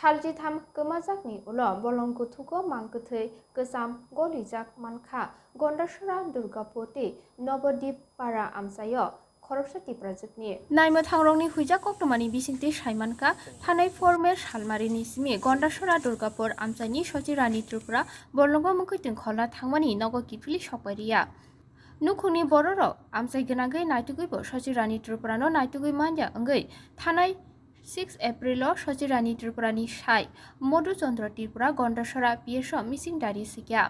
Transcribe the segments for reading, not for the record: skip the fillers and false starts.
Salji tham kemajakni ulo bolong kuthuko mangkuthei kesam golijak mankha Gondasara Durgapoti Nobodip para amsayo Khorokshati Prajakni Naima thangrongni huijak koktomani bisingti saimanka thanai former salmarini simi Gondasara Durgapur amsani Sojirani Tripura bolongo mukhitin khola thangmani nogo kifili sokpariya Nukhuni bororo amsai gnagai naituguibo Sojirani Tripurano naitugui manja angai thanai 6 April Sojirani Tripurani Shai Modu Chandra Tripura Gondasara PSO missing dari sikya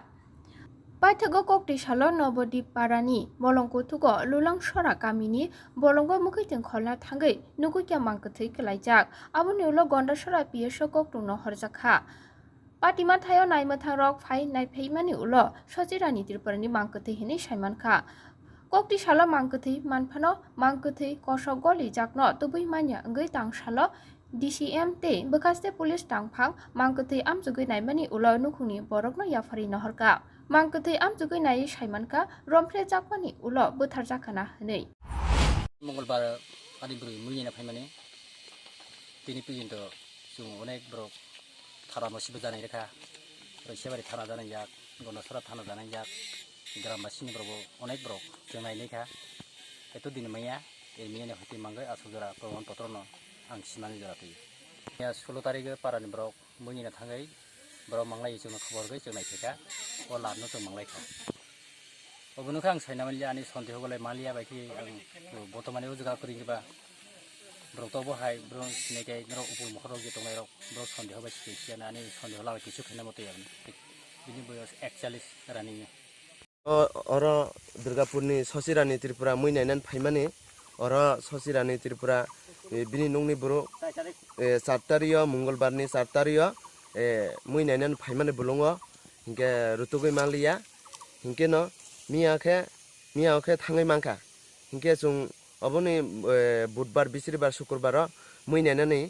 Paithago kokti salo Nobodip parani bolongko thugo lulang sora kamini bolongo mukhitin kholna thangai nugukya mangkuthei kelaijak aboni ulo Gondasara PSO koktuno horjakha Patima thayo naimathangrok phai naipheimani ulo Sojirani Tripurani mangkuthei hini saimankha Kokti salo mangkuthei manphano mangkuthei kosok goli jakno tubui manya ngai tang salo DCM te bekaste police tangphang mangkuthei amjugui naimani ulo nukhuni borokno yafari nahorka mangkuthei amjugui nai saimanka romphre jakmani ulo buthar jakana hनै मंगलबार आदिब्रुइ मुइना फाइमाने दिनै पर्यन्त जों अनेक book थारा मसिबो जानाय रेखा रैसेबारि थाना जानाय जाक गणसरा थाना जानाय जाक ग्रामबासिनि ब्रबो अनेक ब्रक जों नायनायखा एतो दिन मैया एमियाने हति मांगै आसुजरा प्रमाण पत्रनो आं सिमानि जाराखै या 16 तारिख पारानि ब्रक मुइना थांगै ब्रक मांगलाय जों खबर गै जों नायखा अ लाबनो जों मांगलायखा अबनुखा आं साइनामानलि आनि सन्देह गलाय मालिया बायदि आं बर्तमाने उजगा करिबा ब्रतबो हाय ब्र सिनायखाय नर उपुर मखर गे तंनाय रक ब्र सन्देह बाय सिखियाना आनि सन्देह लागाय किछु खैना मते आं बिनि बयस 41 रानि अर दुर्गापुरनि ससिरानि त्रिपुरा मुइनायनान फाइमाने अर ससिरानि त्रिपुरा बिनि नंनि बर 7 तारिख मंगलबारनि 7 तारिख मुइनायनान फाइमाने बुलङो हिंके रुतुगै मालिया हिंके न मियाखे थाङै मांखा हिंके जों अबनि बुधबार बिस्रिबार शुक्रबार मुइनायनानै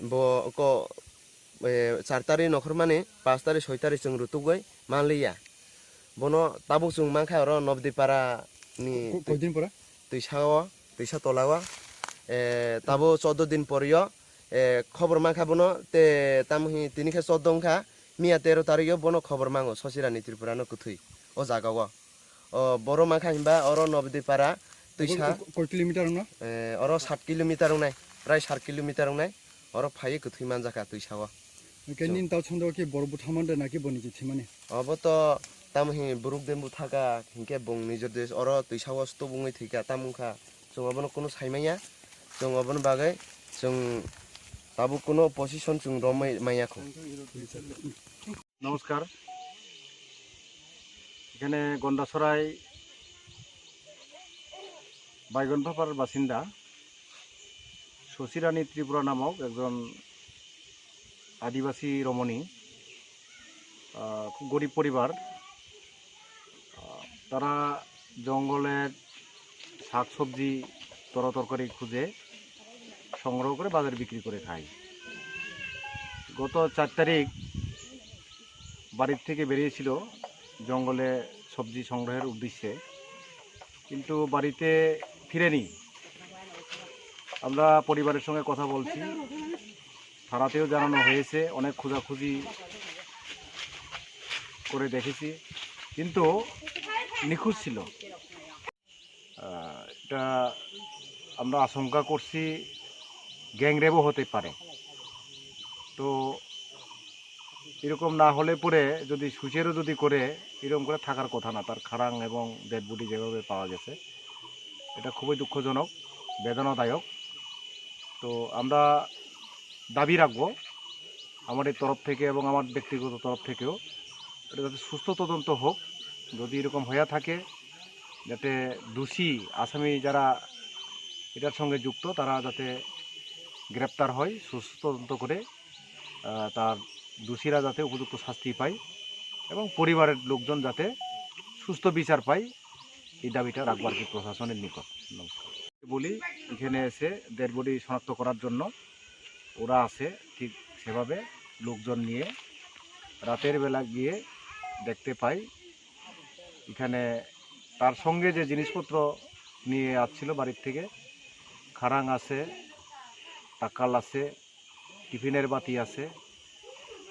बो को 4 तारिख नखर माने 5 तारिख 6 तारिख जों रुतुगै मालिया बनो ताबुक जों मांखा र नबदीपारा नि कयदिन परा दैसा तलावा ताबो 14 दिन परियो खबर मांखा बनो ते तामहि तिनिखे 14 खा मिया 13 तारिख बनो खबर मांगो ससिरानि त्रिपुरानो कुथुइ ओ जागाव बर मांखा हिंबा अर नबदीपारा दैसा कय किलोमीटर न अर 7 किलोमीटर उनाय प्राय 7 किलोमीटर उनाय अर फायै कुथुइ मानजाका दैसावा केनिन ताव छंदो के बरबु थामंदे नाकि बनिजि थिमाने अब त तामहि बुरुक देमबु थाका हिंके बं निजर देश अर दैसावास तो बुङै थैका तामुखा जों अबनो कोनो साइमाया जों अबनो बागै जों ताबु कोनो पजिशन जों रमै मायाखौ नमस्कार এখানে গন্ডাছড়াই বাইগনপাপার বাসিন্দা সচিরানী ত্রিপুরা নামক একজন আদিবাসী রমণী খুব গরিব পরিবার তারা জঙ্গলের শাকসবজি তরকারি খুঁজে সংগ্রহ করে বাজারে বিক্রি করে খায় গত 4 তারিখ বাড়ির থেকে বেরিয়েছিল জঙ্গলে সবজি সংগ্রহের উদ্দেশ্যে কিন্তু বাড়িতে ফিরেনি আমরা পরিবারের সঙ্গে কথা বলছি থানাতেও জানানো হয়েছে অনেক খোঁজাখুঁজি করে দেখেছি কিন্তু নিখোঁজ ছিল এটা আমরা আশঙ্কা করছি গ্যাংরেপও হতে পারে তো এরকম না হলে পরে যদি সুচেরও যদি করে এরকম করে থাকার কথা না তার খারাং এবং ডেড বডি যেভাবে পাওয়া গেছে এটা খুবই দুঃখজনক বেদনাদায়ক তো আমরা দাবি রাখব আমাদের তরফ থেকে এবং আমার ব্যক্তিগত তরফ থেকেও এটা যাতে সুস্থ তদন্ত হোক যদি এরকম হয়ে থাকে যাতে দোষী আসামি যারা এটার সঙ্গে যুক্ত তারা যাতে গ্রেপ্তার হয় সুস্থ তদন্ত করে তার দোষীরা যাতে উপযুক্ত শাস্তি পায় এবং পরিবারের লোকজন যাতে সুস্থ বিচার পায় এই দাবিটা রাখবার কি প্রশাসনের নিকট নমস্কার বলি এখানে এসে ডেড বডি শনাক্ত করার জন্য ওরা আসে ঠিক সেভাবে লোকজন নিয়ে রাতের বেলা গিয়ে দেখতে পাই এখানে তার সঙ্গে যে জিনিসপত্র নিয়ে আসছিল বাড়ির থেকে খারাং আছে টাকাল আছে টিফিনের বাতি আছে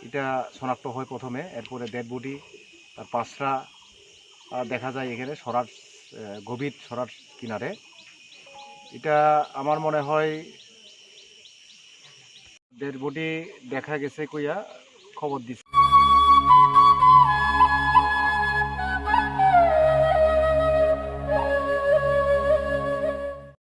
এটা শনাক্ত হয় প্রথমে, এরপরে ডেড বডি তার পাশরা দেখা যায় এখানে সরার গভীর সরার কিনারে। এটা আমার মনে হয় ডেড বডি দেখা গেছে কইয়া খবর দিছে।